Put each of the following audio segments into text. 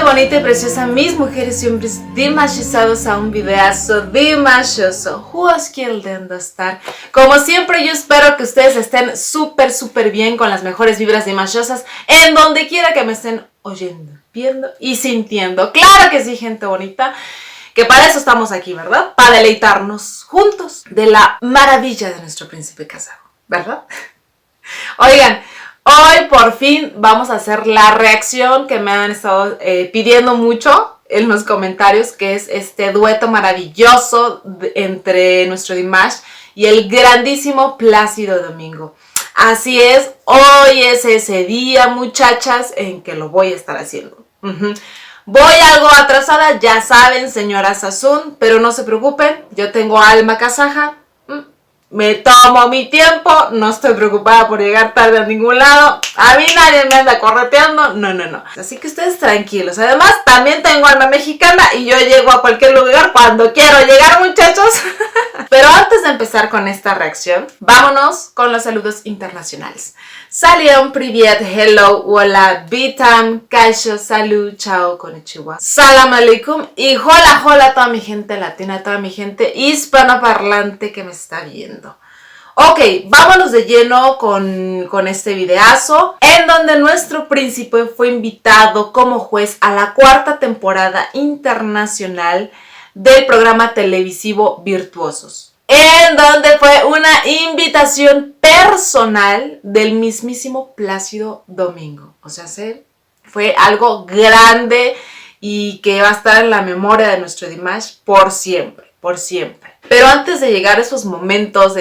bonita y preciosa, mis mujeres y hombres dimashizados a un videazo dimashoso. Juos queriendo estar. Como siempre, yo espero que ustedes estén súper bien con las mejores vibras dimashosas en donde quiera que me estén oyendo, viendo y sintiendo. Claro que sí, gente bonita, que para eso estamos aquí, ¿verdad? Para deleitarnos juntos de la maravilla de nuestro príncipe casado, ¿verdad? Oigan, hoy por fin vamos a hacer la reacción que me han estado pidiendo mucho en los comentarios, que es este dueto maravilloso entre nuestro Dimash y el grandísimo Plácido Domingo. Así es, hoy es ese día, muchachas, en que lo voy a estar haciendo. Voy algo atrasada, ya saben, señora Sazún, pero no se preocupen, yo tengo alma kazaja. Me tomo mi tiempo, no estoy preocupada por llegar tarde a ningún lado. A mí nadie me anda correteando, no. Así que ustedes tranquilos. Además, también tengo alma mexicana y yo llego a cualquier lugar cuando quiero llegar, muchachos. Pero antes de empezar con esta reacción, vámonos con los saludos internacionales. Salión, privet, hello, hola, vitam, kaisho, salud, chao, konnichiwa, salam aleikum y hola a toda mi gente latina, toda mi gente hispanoparlante que me está viendo. Ok, vámonos de lleno con este videazo, en donde nuestro príncipe fue invitado como juez a la 4ª temporada internacional del programa televisivo Virtuosos, en donde fue una invitación personal del mismísimo Plácido Domingo. O sea, fue algo grande y que va a estar en la memoria de nuestro Dimash por siempre. Pero antes de llegar a esos momentos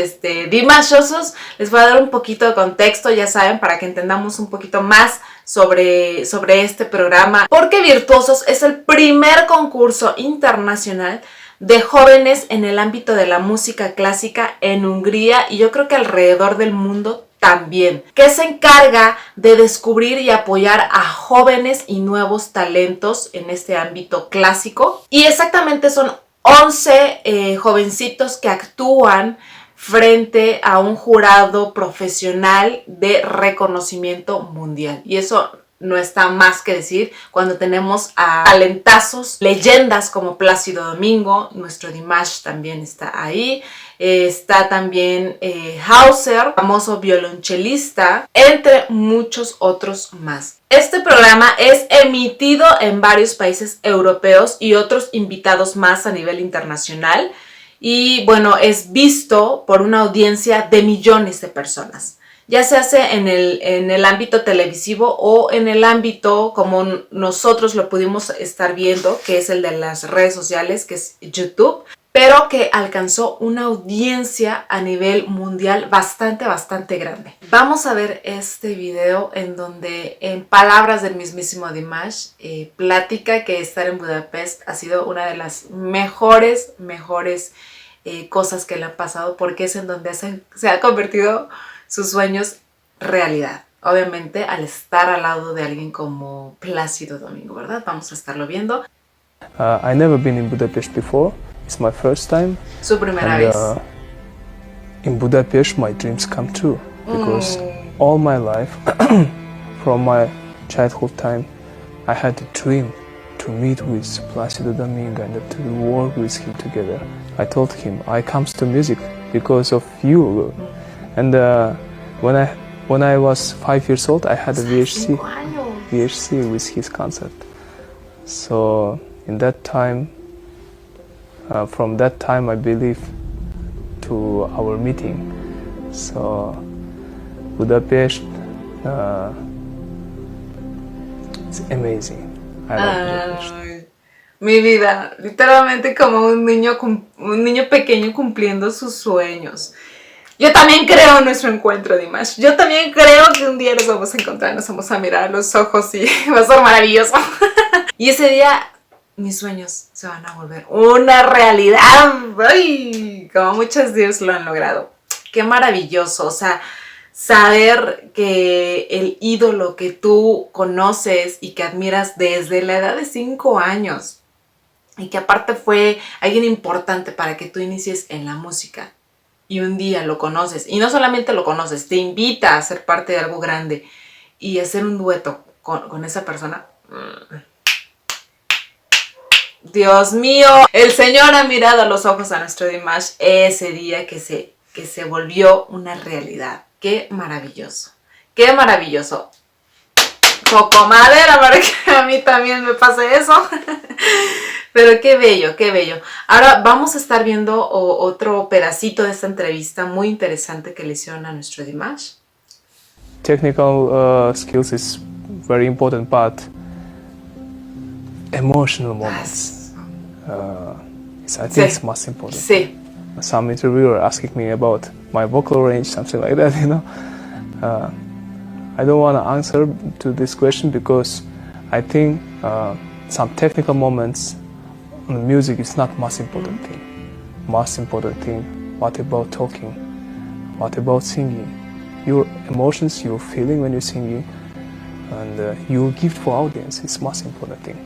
dimashosos, les voy a dar un poquito de contexto, ya saben, para que entendamos un poquito más sobre este programa. Porque Virtuosos es el primer concurso internacional de jóvenes en el ámbito de la música clásica en Hungría y yo creo que alrededor del mundo también, que se encarga de descubrir y apoyar a jóvenes y nuevos talentos en este ámbito clásico. Y exactamente son 11 jovencitos que actúan frente a un jurado profesional de reconocimiento mundial. Y eso no está más que decir cuando tenemos a talentazos, leyendas como Plácido Domingo, nuestro Dimash también está ahí, está también Hauser, famoso violonchelista, entre muchos otros más. Este programa es emitido en varios países europeos y otros invitados más a nivel internacional y bueno, es visto por una audiencia de millones de personas. Ya se hace en el ámbito televisivo o en el ámbito como nosotros lo pudimos estar viendo, que es el de las redes sociales, que es YouTube, pero que alcanzó una audiencia a nivel mundial bastante grande. Vamos a ver este video en donde, en palabras del mismísimo Dimash, platica que estar en Budapest ha sido una de las mejores cosas que le han pasado, porque es en donde se ha convertido sus sueños realidad. Obviamente al estar al lado de alguien como Plácido Domingo, ¿verdad? Vamos a estarlo viendo. I never been in Budapest before. It's my first time. Su primera vez. In Budapest my dreams come true because all my life from my childhood time I had a dream to meet with Plácido Domingo and to work with him together. I told him I comes to music because of you. And when I was 5 years old, I had a VHC with his concert. So in that time, from that time, I believe to our meeting. So Budapest, it's amazing. I love Budapest. Mi vida, literalmente como un niño pequeño cumpliendo sus sueños. Yo también creo en nuestro encuentro, Dimash. Yo también creo que un día nos vamos a encontrar, nos vamos a mirar a los ojos y va a ser maravilloso. Y ese día mis sueños se van a volver una realidad. ¡Ay! Como muchos dios lo han logrado. ¡Qué maravilloso! O sea, saber que el ídolo que tú conoces y que admiras desde la edad de 5 años y que aparte fue alguien importante para que tú inicies en la música, y un día lo conoces, y no solamente lo conoces, te invita a ser parte de algo grande y hacer un dueto con esa persona, Dios mío, el Señor ha mirado a los ojos a nuestro Dimash ese día que se volvió una realidad. Qué maravilloso, qué maravilloso. Toco madera para que a mí también me pase eso. Pero qué bello, qué bello. Ahora vamos a estar viendo otro pedacito de esta entrevista muy interesante que le hicieron a nuestro Dimash. Technical skills is very important, but emotional moments is, I think, it's most important. Sí. Some interviewer asking me about my vocal range, something like that, you know. I don't want to answer to this question because I think some technical moments on music is not most important thing. Most important thing, what about talking? What about singing? Your emotions, your feeling when you're singing, and your gift for audience is most important thing.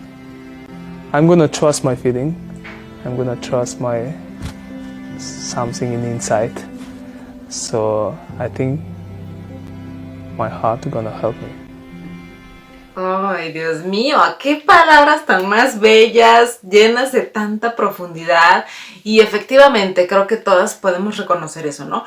I'm gonna trust my feeling. I'm gonna trust my something in the inside. So I think my heart gonna help me. Ay, Dios mío, qué palabras tan más bellas, llenas de tanta profundidad. Y efectivamente, creo que todas podemos reconocer eso, ¿no?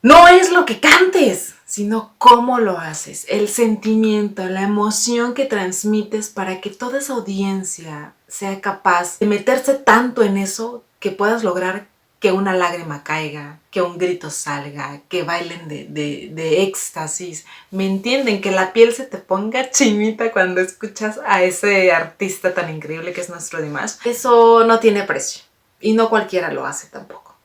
No es lo que cantes, sino cómo lo haces, el sentimiento, la emoción que transmites para que toda esa audiencia sea capaz de meterse tanto en eso que puedas lograr que una lágrima caiga, que un grito salga, que bailen de éxtasis. ¿Me entienden? Que la piel se te ponga chinita cuando escuchas a ese artista tan increíble que es nuestro Dimash. Eso no tiene precio y no cualquiera lo hace tampoco.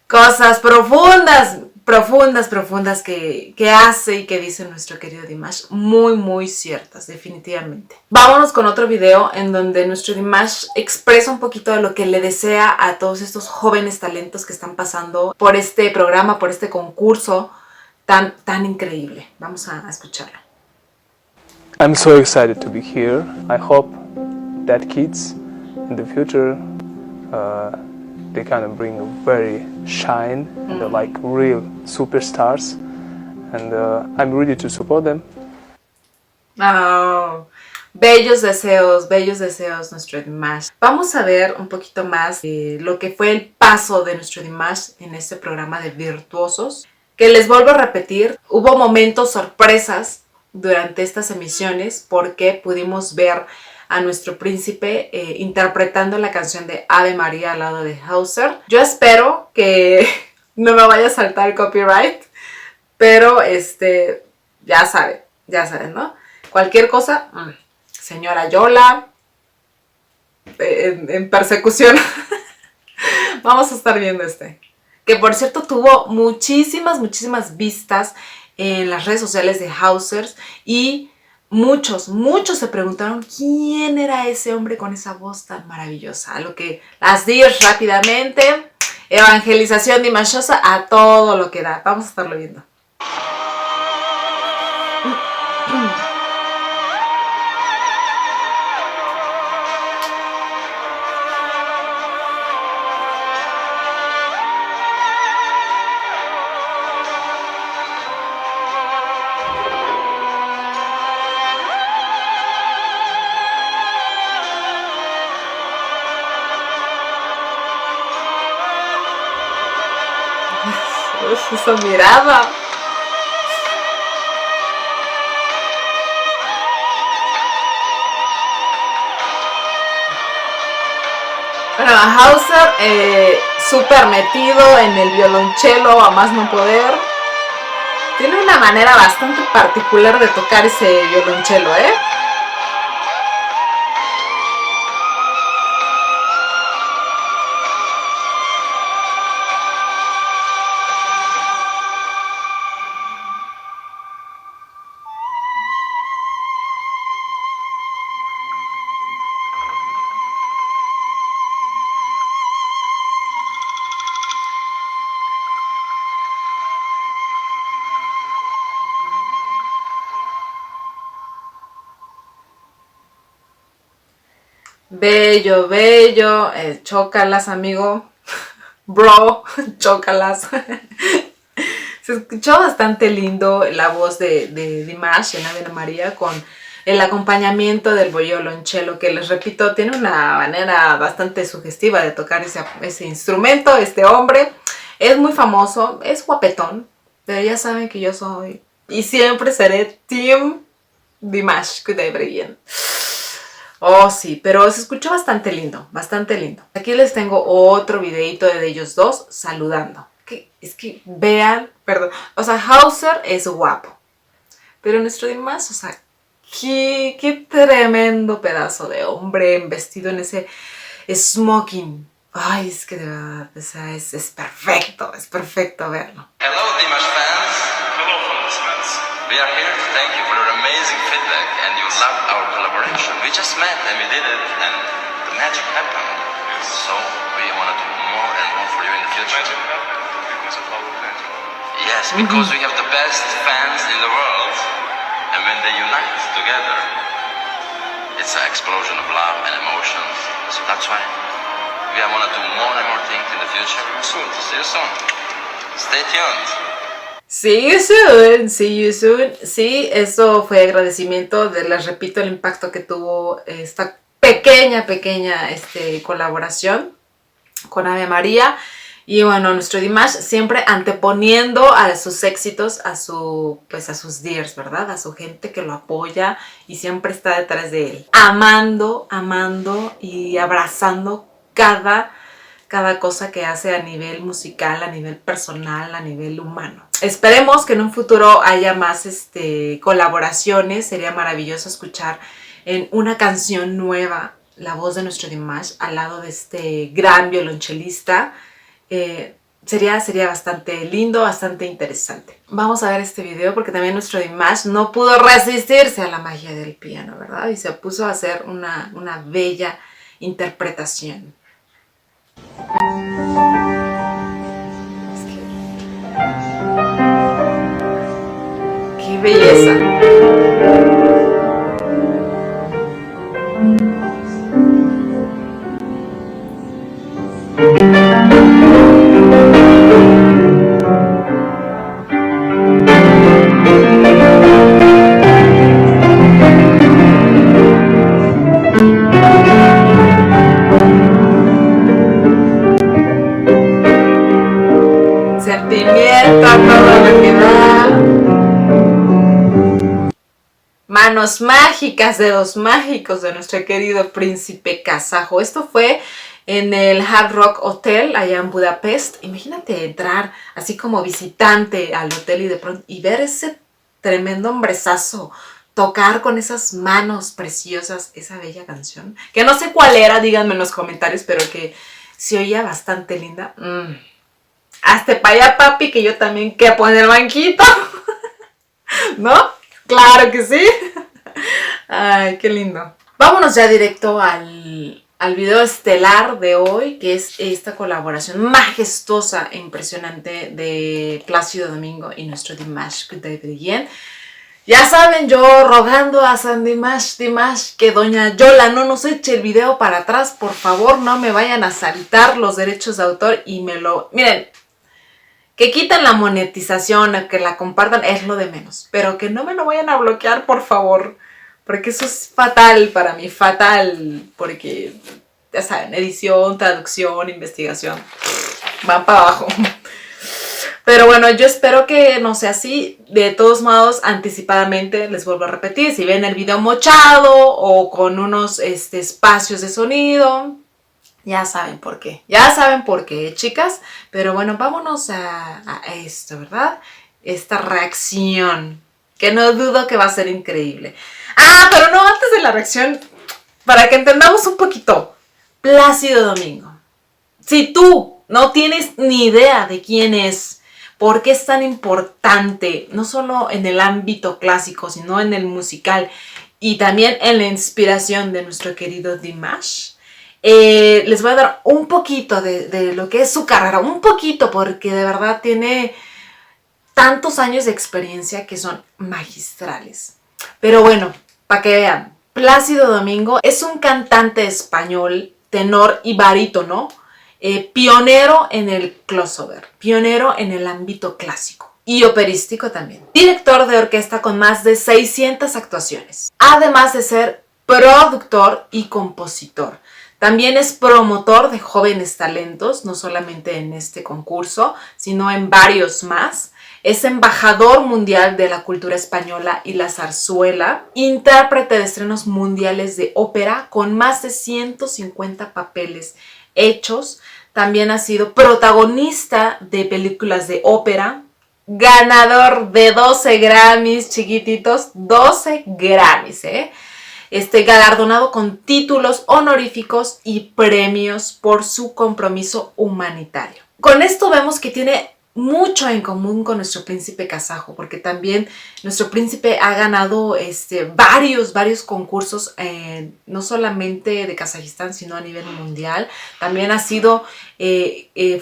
Cosas profundas, profundas, profundas que hace y que dice nuestro querido Dimash. Muy, muy ciertas, definitivamente. Vámonos con otro video en donde nuestro Dimash expresa un poquito de lo que le desea a todos estos jóvenes talentos que están pasando por este programa, por este concurso tan increíble. Vamos a escucharlo. I'm so excited to be here. I hope that kids in the future they kind of bring a very shine and they're like real superstars, and I'm ready to support them. Oh, bellos deseos nuestro Dimash. Vamos a ver un poquito más lo que fue el paso de nuestro Dimash en este programa de Virtuosos, que les vuelvo a repetir, hubo momentos sorpresas durante estas emisiones porque pudimos ver a nuestro príncipe interpretando la canción de Ave María al lado de Hauser. Yo espero que no me vaya a saltar el copyright, pero ya saben, ¿no? Cualquier cosa, señora Yola, en persecución. Vamos a estar viendo que por cierto tuvo muchísimas vistas en las redes sociales de Hausers y muchos se preguntaron quién era ese hombre con esa voz tan maravillosa. A lo que las dios rápidamente, evangelización dimashosa a todo lo que da. Vamos a estarlo viendo. Esa mirada. Bueno, Hauser súper metido en el violonchelo a más no poder. Tiene una manera bastante particular de tocar ese violonchelo, Bello, chócalas, amigo. Bro, chócalas. Se escuchó bastante lindo la voz de Dimash en Ave María con el acompañamiento del violonchelo, que les repito, tiene una manera bastante sugestiva de tocar ese instrumento. Este hombre es muy famoso, es guapetón, pero ya saben que yo soy y siempre seré Team Dimash Kudaibergen. Oh sí, pero se escuchó bastante lindo, bastante lindo. Aquí les tengo otro videito de ellos dos saludando. Es que vean, perdón, o sea, Hauser es guapo, pero nuestro Dimash, o sea, qué tremendo pedazo de hombre vestido en ese smoking. Ay, es que de verdad, o sea, es perfecto verlo. Hello Dimash fans. Hello, fellow fans. We are here to thank you for your amazing feedback and you loved our collaboration. We just met and we did it and the magic happened. Yes. So we want to do more and more for you in the future. Magic happened because of our magic. Yes, because we have the best fans in the world and when they unite together, it's an explosion of love and emotions. So that's why we want to do more and more things in the future. Soon, see you soon. Stay tuned. See you soon, see you soon. Sí, eso fue agradecimiento, les repito, el impacto que tuvo esta pequeña colaboración con Ave María. Y bueno, nuestro Dimash siempre anteponiendo a sus éxitos, a sus dears, ¿verdad? A su gente que lo apoya y siempre está detrás de él. Amando y abrazando cada cosa que hace a nivel musical, a nivel personal, a nivel humano. Esperemos que en un futuro haya más colaboraciones. Sería maravilloso escuchar en una canción nueva la voz de nuestro Dimash al lado de este gran violonchelista. Sería bastante lindo, bastante interesante. Vamos a ver este video porque también nuestro Dimash no pudo resistirse a la magia del piano, ¿verdad? Y se puso a hacer una bella interpretación. ¡Qué belleza! Sentimiento a todo lo que da. Manos mágicas, dedos mágicos de nuestro querido príncipe kazajo. Esto fue en el Hard Rock Hotel allá en Budapest. Imagínate entrar así como visitante al hotel y de pronto y ver ese tremendo hombrezazo tocar con esas manos preciosas esa bella canción. Que no sé cuál era, díganme en los comentarios, pero que se oía bastante linda. Hazte para allá, papi, que yo también quepo en el banquito. ¿No? Claro que sí. Ay, qué lindo. Vámonos ya directo al video estelar de hoy, que es esta colaboración majestuosa e impresionante de Plácido Domingo y nuestro Dimash Kudaibergen. Ya saben, yo rogando a San Dimash, que doña Yola no nos eche el video para atrás, por favor, no me vayan a saltar los derechos de autor y miren, que quiten la monetización, que la compartan, es lo de menos. Pero que no me lo vayan a bloquear, por favor. Porque eso es fatal para mí, fatal. Porque, ya saben, edición, traducción, investigación, van para abajo. Pero bueno, yo espero que no sea así. De todos modos, anticipadamente, les vuelvo a repetir, si ven el video mochado o con unos espacios de sonido, ya saben por qué. Ya saben por qué, chicas. Pero bueno, vámonos a esto, ¿verdad? Esta reacción, que no dudo que va a ser increíble. Ah, pero no, antes de la reacción, para que entendamos un poquito. Plácido Domingo. Si tú no tienes ni idea de quién es, por qué es tan importante, no solo en el ámbito clásico, sino en el musical y también en la inspiración de nuestro querido Dimash, les voy a dar un poquito de lo que es su carrera, un poquito, porque de verdad tiene tantos años de experiencia que son magistrales. Pero bueno, para que vean, Plácido Domingo es un cantante español, tenor y barítono, pionero en el crossover, pionero en el ámbito clásico. y operístico también. Director de orquesta con más de 600 actuaciones. Además de ser productor y compositor. También es promotor de jóvenes talentos, no solamente en este concurso, sino en varios más. Es embajador mundial de la cultura española y la zarzuela, intérprete de estrenos mundiales de ópera con más de 150 papeles hechos. También ha sido protagonista de películas de ópera, ganador de 12 Grammys, chiquititos, 12 Grammys, galardonado con títulos honoríficos y premios por su compromiso humanitario. Con esto vemos que tiene mucho en común con nuestro príncipe kazajo, porque también nuestro príncipe ha ganado varios concursos, no solamente de Kazajistán, sino a nivel mundial. También ha sido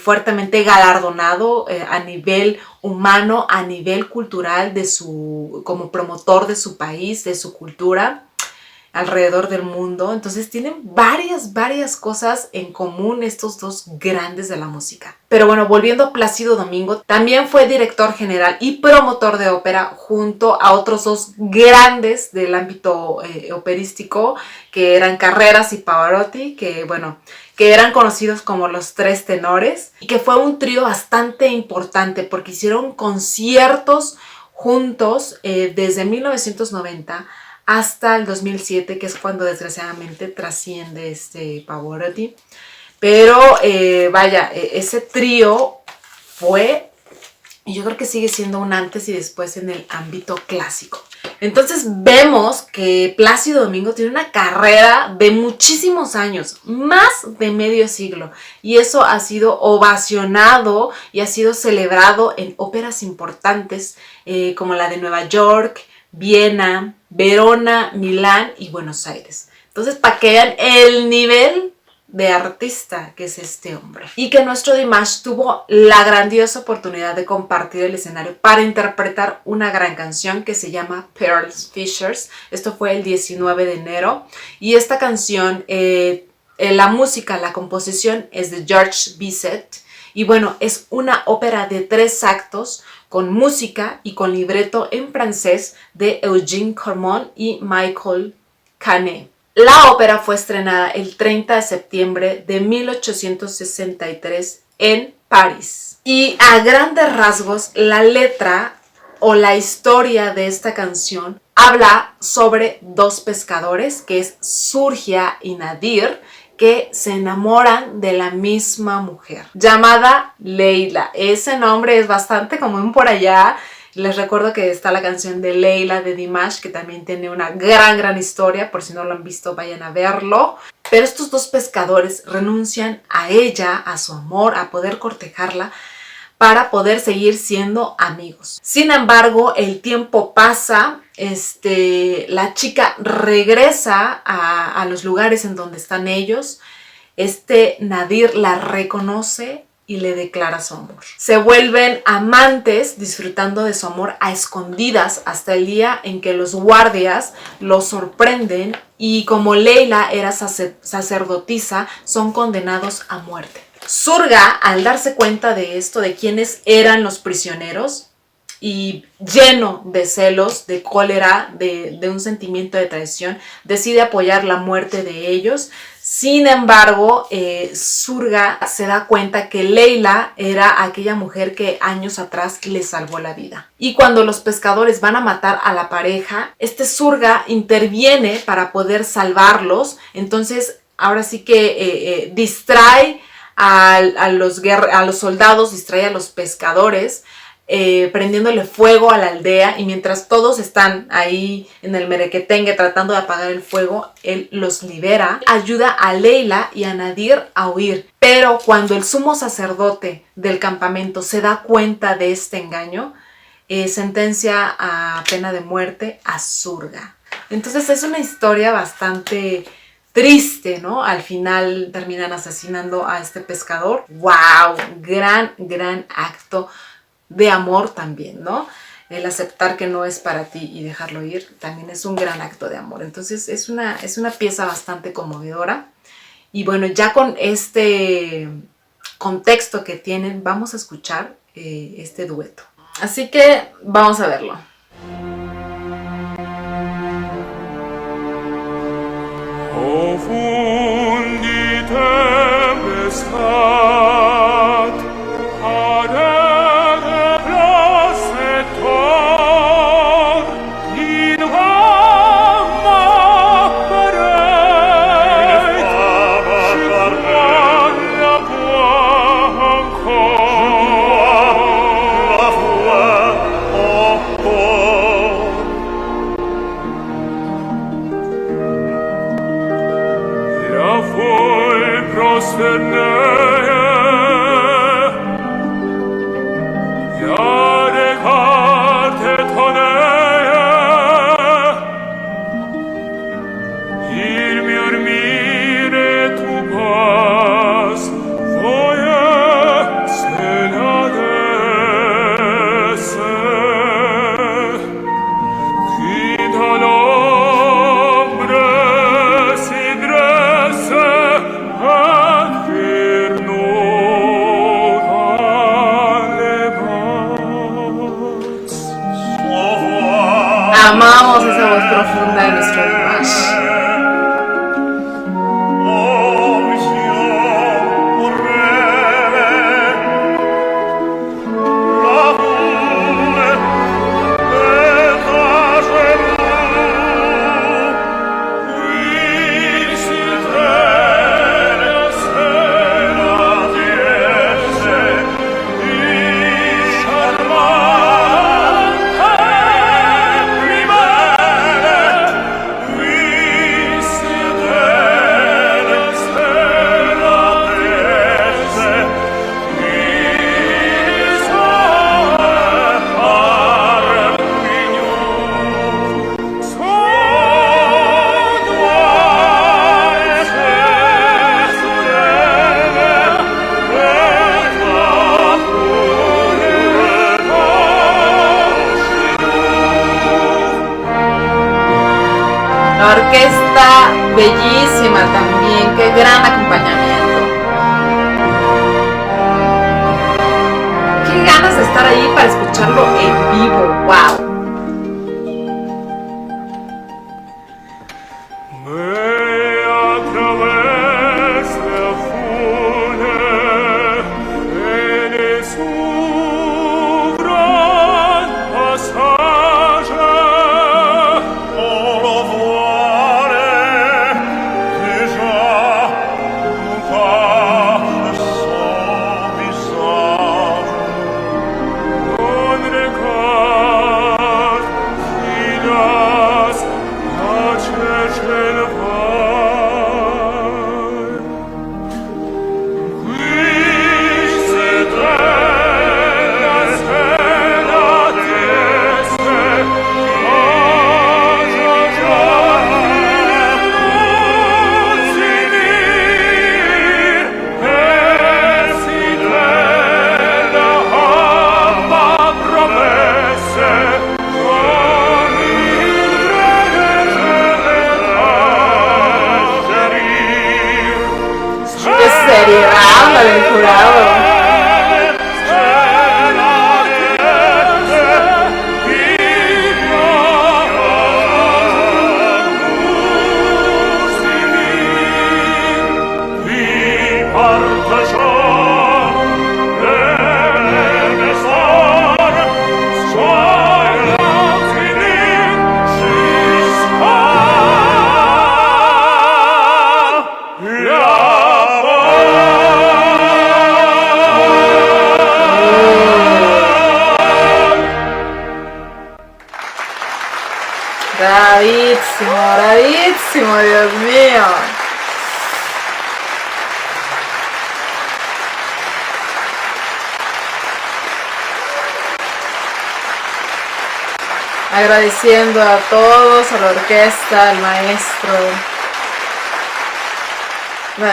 fuertemente galardonado a nivel humano, a nivel cultural, como promotor de su país, de su cultura alrededor del mundo. Entonces tienen varias cosas en común estos dos grandes de la música. Pero bueno, volviendo a Plácido Domingo, también fue director general y promotor de ópera junto a otros dos grandes del ámbito operístico, que eran Carreras y Pavarotti, que eran conocidos como los tres tenores, y que fue un trío bastante importante porque hicieron conciertos juntos desde 1990 hasta el 2007, que es cuando desgraciadamente trasciende Pavarotti. Pero ese trío fue, y yo creo que sigue siendo un antes y después en el ámbito clásico. Entonces vemos que Plácido Domingo tiene una carrera de muchísimos años, más de medio siglo, y eso ha sido ovacionado y ha sido celebrado en óperas importantes como la de Nueva York, Viena, Verona, Milán y Buenos Aires. Entonces, para que vean el nivel de artista que es este hombre. Y que nuestro Dimash tuvo la grandiosa oportunidad de compartir el escenario para interpretar una gran canción que se llama Pearls Fishers. Esto fue el 19 de enero. Y esta canción, la música, la composición es de George Bizet. Y bueno, es una ópera de 3 actos con música y con libreto en francés de Eugène Cormon y Michael Canet. La ópera fue estrenada el 30 de septiembre de 1863 en París. Y a grandes rasgos, la letra o la historia de esta canción habla sobre 2 pescadores, que es Surgia y Nadir, que se enamoran de la misma mujer, llamada Leila. Ese nombre es bastante común por allá. Les recuerdo que está la canción de Leila de Dimash, que también tiene una gran historia. Por si no lo han visto, vayan a verlo. Pero estos 2 pescadores renuncian a ella, a su amor, a poder cortejarla, para poder seguir siendo amigos. Sin embargo, el tiempo pasa, la chica regresa a los lugares en donde están ellos. Nadir la reconoce y le declara su amor. Se vuelven amantes, disfrutando de su amor a escondidas hasta el día en que los guardias los sorprenden y, como Leila era sacerdotisa, son condenados a muerte. Surga, al darse cuenta de esto, de quiénes eran los prisioneros, y lleno de celos, de cólera, de un sentimiento de traición, decide apoyar la muerte de ellos. Sin embargo, Surga se da cuenta que Leila era aquella mujer que años atrás le salvó la vida. Y cuando los pescadores van a matar a la pareja, Surga interviene para poder salvarlos. Entonces, ahora sí que distrae a los soldados, distrae a los pescadores, prendiéndole fuego a la aldea, y mientras todos están ahí en el merequetengue tratando de apagar el fuego, él los libera, ayuda a Leila y a Nadir a huir. Pero cuando el sumo sacerdote del campamento se da cuenta de este engaño, sentencia a pena de muerte a Surga. Entonces es una historia bastante triste, ¿no? Al final terminan asesinando a este pescador. ¡Wow! Gran acto de amor también, ¿no? El aceptar que no es para ti y dejarlo ir también es un gran acto de amor. Entonces es una pieza bastante conmovedora. Y bueno, ya con este contexto que tienen, vamos a escuchar este dueto. Así que vamos a verlo. Amamos esa voz profunda de nuestro Dimash. La orquesta bellísima también, qué gran acompañamiento. Qué ganas de estar ahí para escucharlo en vivo, wow. Seriedad del jurado. Bravísimo, bravísimo, Dios mío. Agradeciendo a todos, a la orquesta, al maestro.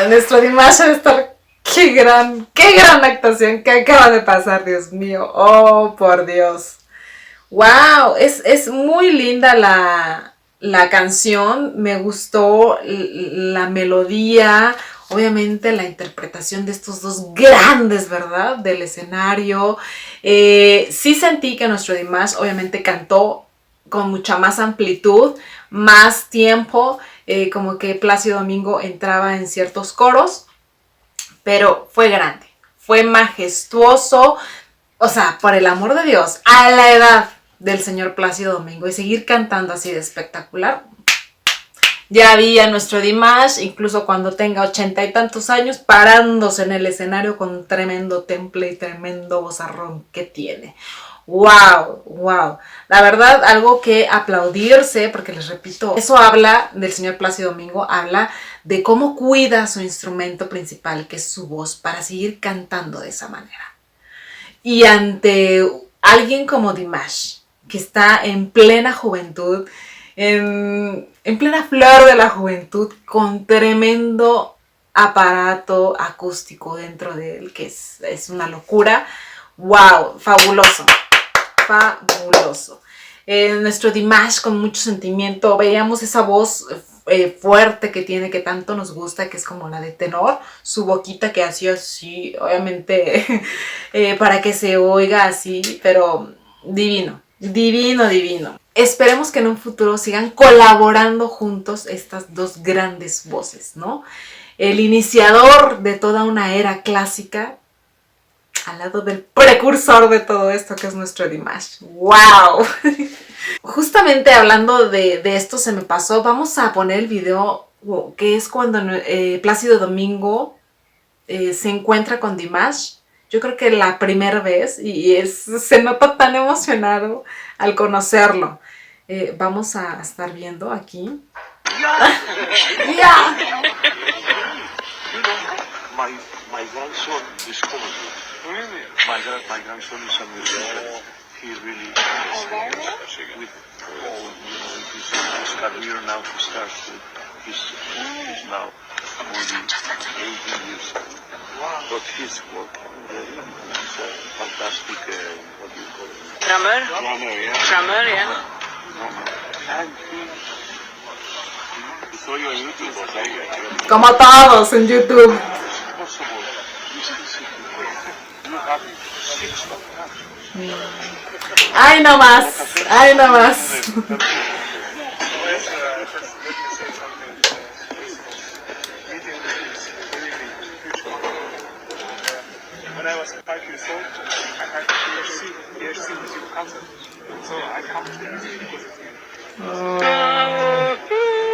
Nuestro Dimash debe estar. Qué gran actuación que acaba de pasar, Dios mío. Oh, por Dios. Wow, es muy linda la canción, me gustó la melodía, obviamente la interpretación de estos dos grandes, ¿verdad? Del escenario. Sí sentí que nuestro Dimash obviamente cantó con mucha más amplitud, más tiempo, como que Plácido Domingo entraba en ciertos coros, pero fue grande, fue majestuoso. O sea, por el amor de Dios, a la edad del señor Plácido Domingo y seguir cantando así de espectacular. Ya había nuestro Dimash, incluso cuando tenga 80 y tantos años, parándose en el escenario con tremendo temple y tremendo vozarrón que tiene. ¡Wow! ¡Wow! La verdad, algo que aplaudirse, porque les repito, eso habla del señor Plácido Domingo, habla de cómo cuida su instrumento principal, que es su voz, para seguir cantando de esa manera. Y ante alguien como Dimash, que está en plena juventud, en plena flor de la juventud, con tremendo aparato acústico dentro de él, que es una locura. ¡Wow! Fabuloso, fabuloso. Nuestro Dimash con mucho sentimiento, veíamos esa voz fuerte que tiene, que tanto nos gusta, que es como la de tenor, su boquita que hacía así, obviamente para que se oiga así, pero divino, divino, divino. Esperemos que en un futuro sigan colaborando juntos estas dos grandes voces, ¿no? El iniciador de toda una era clásica, al lado del precursor de todo esto que es nuestro Dimash. ¡Wow! Justamente hablando de esto se me pasó, vamos a poner el video que es cuando Plácido Domingo se encuentra con Dimash. Yo creo que la primera vez y se nota tan emocionado al conocerlo. Vamos a estar viendo aquí. ¡Ya! My grandson is coming. Really? My grandson is a musician. He really with all his career now. He starts he's now only 18 years old. But he's working. He's a fantastic what do you call it? Drummer? Drummer, yeah. Drummer, yeah. And he saw you on YouTube or something. Como todos en YouTube. Possible. You have 6 octaves. ¡Ay, no más! ¡Ay, no más! When I was 5 years old, I had ERC music concert. So I come to the music because of him.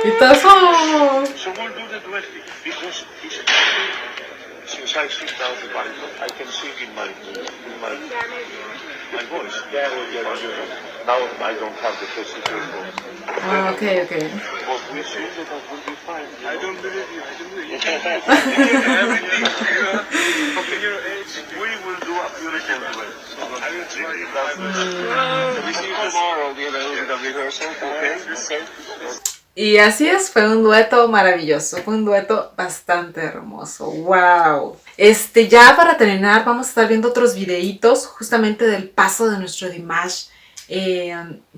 Y todo eso. So we'll do the duet because it's since I sit down the baritone, I can sing in my voice. Now I don't have the facility. Ok. But we see that that will be fine. I don't believe you. I don't believe you. You can do everything. Up to your age. We will do a beautiful duet. I will try. We see you tomorrow, the rehearsal, okay? Y así es, fue un dueto maravilloso, fue un dueto bastante hermoso, wow. Ya para terminar vamos a estar viendo otros videitos justamente del paso de nuestro Dimash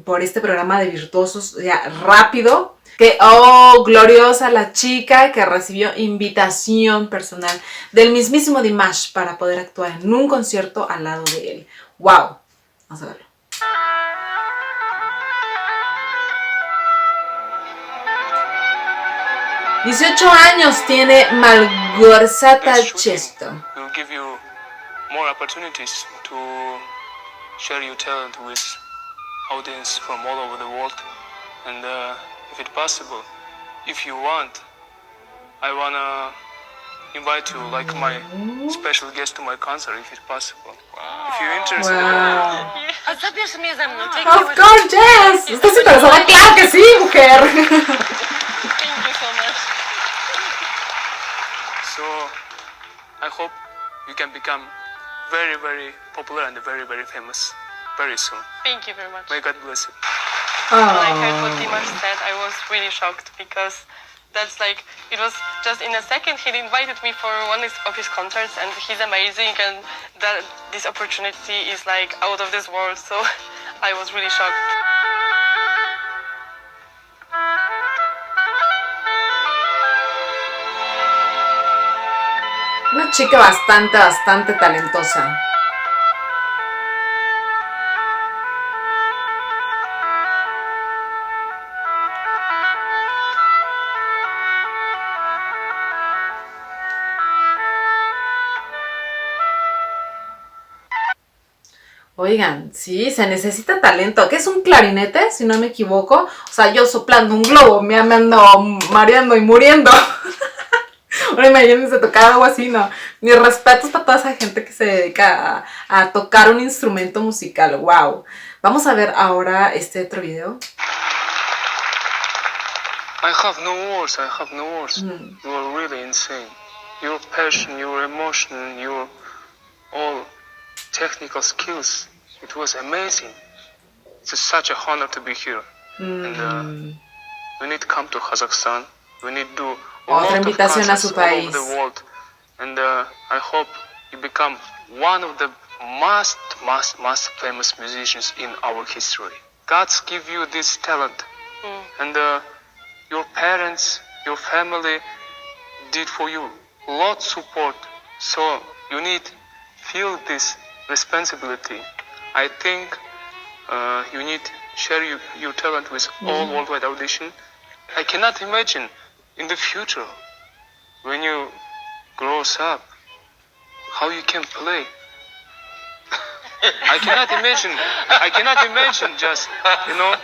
por este programa de Virtuosos, ya rápido. Que, oh, gloriosa la chica que recibió invitación personal del mismísimo Dimash para poder actuar en un concierto al lado de él. Wow, vamos a verlo. 18 años tiene Malgorzata Chesto. Will give you more opportunities to share your talent with audience from all over the world, and if it's possible, if you want, I wanna invite you like my special guest to my concert if it's possible. If you're interested. Wow. A zabierz mnie ze mną. Take Of course, yes. ¿Estás interesada? Claro que sí, mujer. Thank you so much. So I hope you can become very, very popular and very, very famous very soon. Thank you very much. May God bless you. When I heard what Dimash said, I was really shocked because that's like, it was just in a second he invited me for one of his concerts and he's amazing and that this opportunity is like out of this world, so I was really shocked. una chica bastante talentosa. Oigan, sí, se necesita talento. ¿Qué es un clarinete, si no me equivoco? O sea, yo soplando un globo, me ando mareando y muriendo. Ahora imagínense tocar algo así, ¿no? Mis respetos para toda esa gente que se dedica a tocar un instrumento musical. ¡Wow! Vamos a ver ahora este otro video. I have no words. You are really insane. Your passion, your emotion, your all technical skills. It was amazing. It's such a honor to be here. And we need to come to Kazakhstan. We need to do a Otra lot of invitación a concerts su all país. over the world. And I hope you become one of the most famous musicians in our history. God's give you this talent. And your parents, your family did for you a lot support. So you need feel this responsibility. I think you need share your talent with all worldwide audition. I cannot imagine in the future when you grows up how you can play. I cannot imagine just, you know,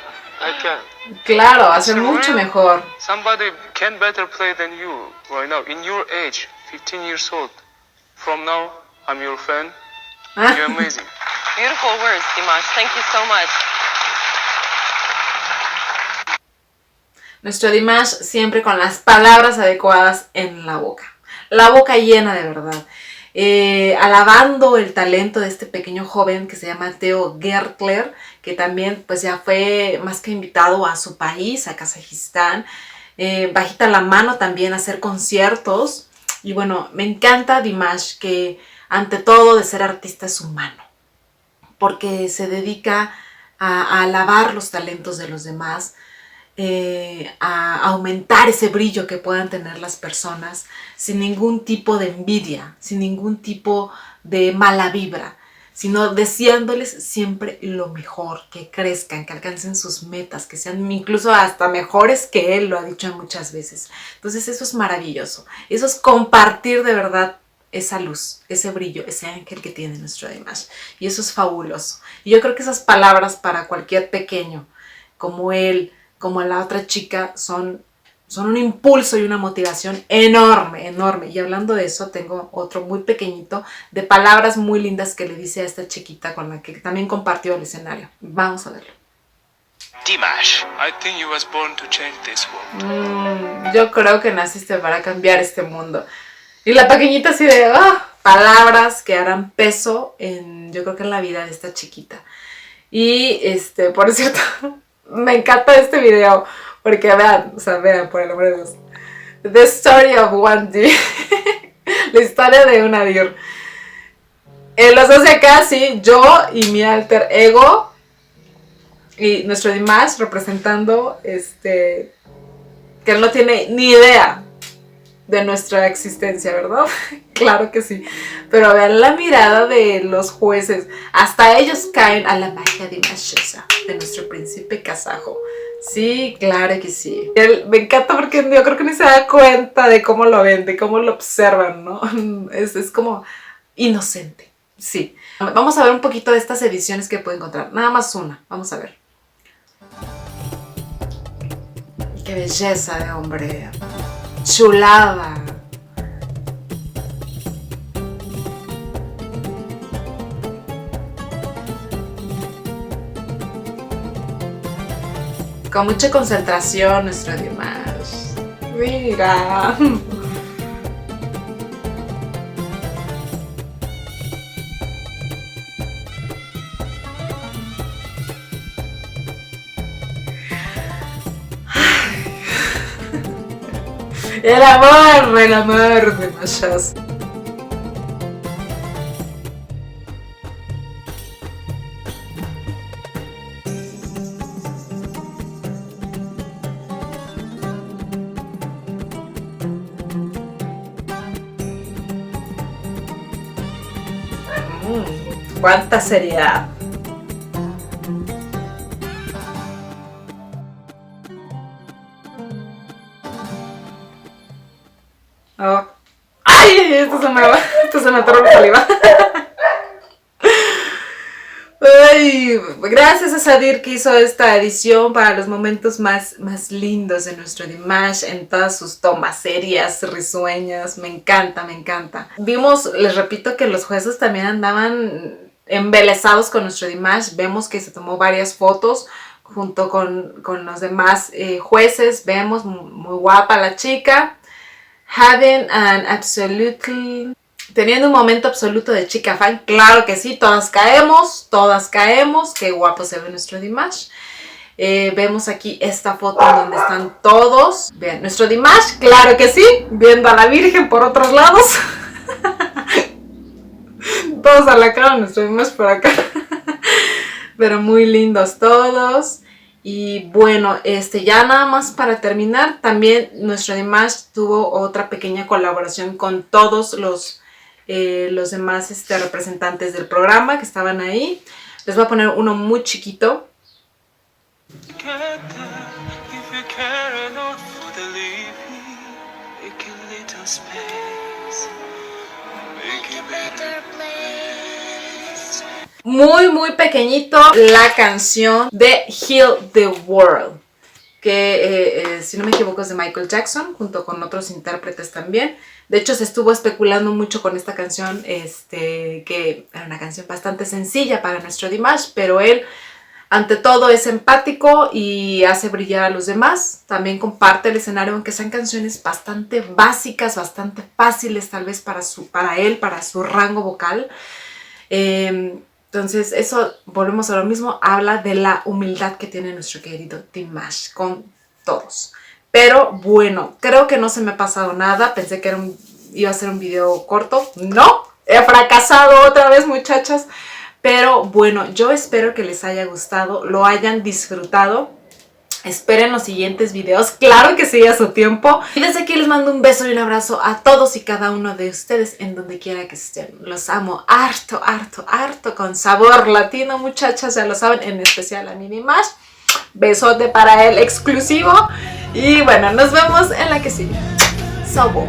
I can. Claro, hace mucho mejor. Somebody can better play than you right now. In your age, 15 years old. From now, I'm your fan. You're amazing. Beautiful words, Dimash. Thank you so much. Nuestro Dimash siempre con las palabras adecuadas en la boca llena de verdad, alabando el talento de este pequeño joven que se llama Theo Gertler, que también pues ya fue más que invitado a su país, a Kazajistán, bajita la mano también a hacer conciertos. Y bueno, me encanta Dimash, que ante todo de ser artista es humano, porque se dedica a alabar los talentos de los demás, a aumentar ese brillo que puedan tener las personas sin ningún tipo de envidia, sin ningún tipo de mala vibra, sino deseándoles siempre lo mejor, que crezcan, que alcancen sus metas, que sean incluso hasta mejores que él, lo ha dicho muchas veces. Entonces eso es maravilloso, eso es compartir de verdad esa luz, ese brillo, ese ángel que tiene nuestro Dimash, y eso es fabuloso. Y yo creo que esas palabras para cualquier pequeño como él, como la otra chica, son un impulso y una motivación enorme. Y hablando de eso, tengo otro muy pequeñito de palabras muy lindas que le dice a esta chiquita con la que también compartió el escenario. Vamos a verlo. Dimash, I think you was born to change this world. Yo creo que naciste para cambiar este mundo. Y la pequeñita así de palabras que harán peso yo creo que en la vida de esta chiquita. Y por cierto, me encanta este video, porque vean, por el amor de Dios. The story of one deer. La historia de una deer. Los hace acá, sí, yo y mi alter ego. Y nuestro Dimash representando, que él no tiene ni idea de nuestra existencia, ¿verdad? Claro que sí. Pero vean la mirada de los jueces. Hasta ellos caen a la magia dimashosa de nuestro príncipe kazajo. Sí, claro que sí. Me encanta porque yo creo que ni se da cuenta de cómo lo ven, de cómo lo observan, ¿no? Es como inocente. Sí. Vamos a ver un poquito de estas ediciones que puedo encontrar. Nada más una. Vamos a ver. Qué belleza de hombre. Chulada. Con mucha concentración nuestro Dimash. Mira. El amor de Mashas. cuánta seriedad. Oh. ¡Ay! Esto se me atoró la saliva. Ay, gracias a Sadir que hizo esta edición para los momentos más lindos de nuestro Dimash en todas sus tomas serias, risueñas. Me encanta, me encanta. Vimos, les repito, que los jueces también andaban embelesados con nuestro Dimash. Vemos que se tomó varias fotos junto con los demás jueces. Vemos muy guapa la chica. Having an absolutely... Teniendo un momento absoluto de chica fan, claro que sí, todas caemos, qué guapo se ve nuestro Dimash. Vemos aquí esta foto donde están todos. Vean, nuestro Dimash, claro que sí, viendo a la Virgen por otros lados. Todos a la cara, nuestro Dimash por acá. Pero muy lindos todos. Y bueno, ya nada más para terminar, también nuestro Dimash tuvo otra pequeña colaboración con todos los demás representantes del programa que estaban ahí. Les voy a poner uno muy chiquito. Muy pequeñito, la canción de Heal the World, que si no me equivoco es de Michael Jackson, junto con otros intérpretes también. De hecho se estuvo especulando mucho con esta canción, que era una canción bastante sencilla para nuestro Dimash, pero él ante todo es empático y hace brillar a los demás. También comparte el escenario, aunque sean canciones bastante básicas, bastante fáciles tal vez para él, para su rango vocal. Entonces eso, volvemos a lo mismo, habla de la humildad que tiene nuestro querido Dimash con todos. Pero bueno, creo que no se me ha pasado nada. Pensé que iba a ser un video corto. No, he fracasado otra vez, muchachas. Pero bueno, yo espero que les haya gustado, lo hayan disfrutado. Esperen los siguientes videos, claro que sí, a su tiempo. Y desde aquí les mando un beso y un abrazo a todos y cada uno de ustedes en donde quiera que estén. Los amo harto, con sabor latino, muchachas, ya lo saben, en especial a mi Dimash. Besote para él exclusivo. Y bueno, nos vemos en la que sigue. Sabo.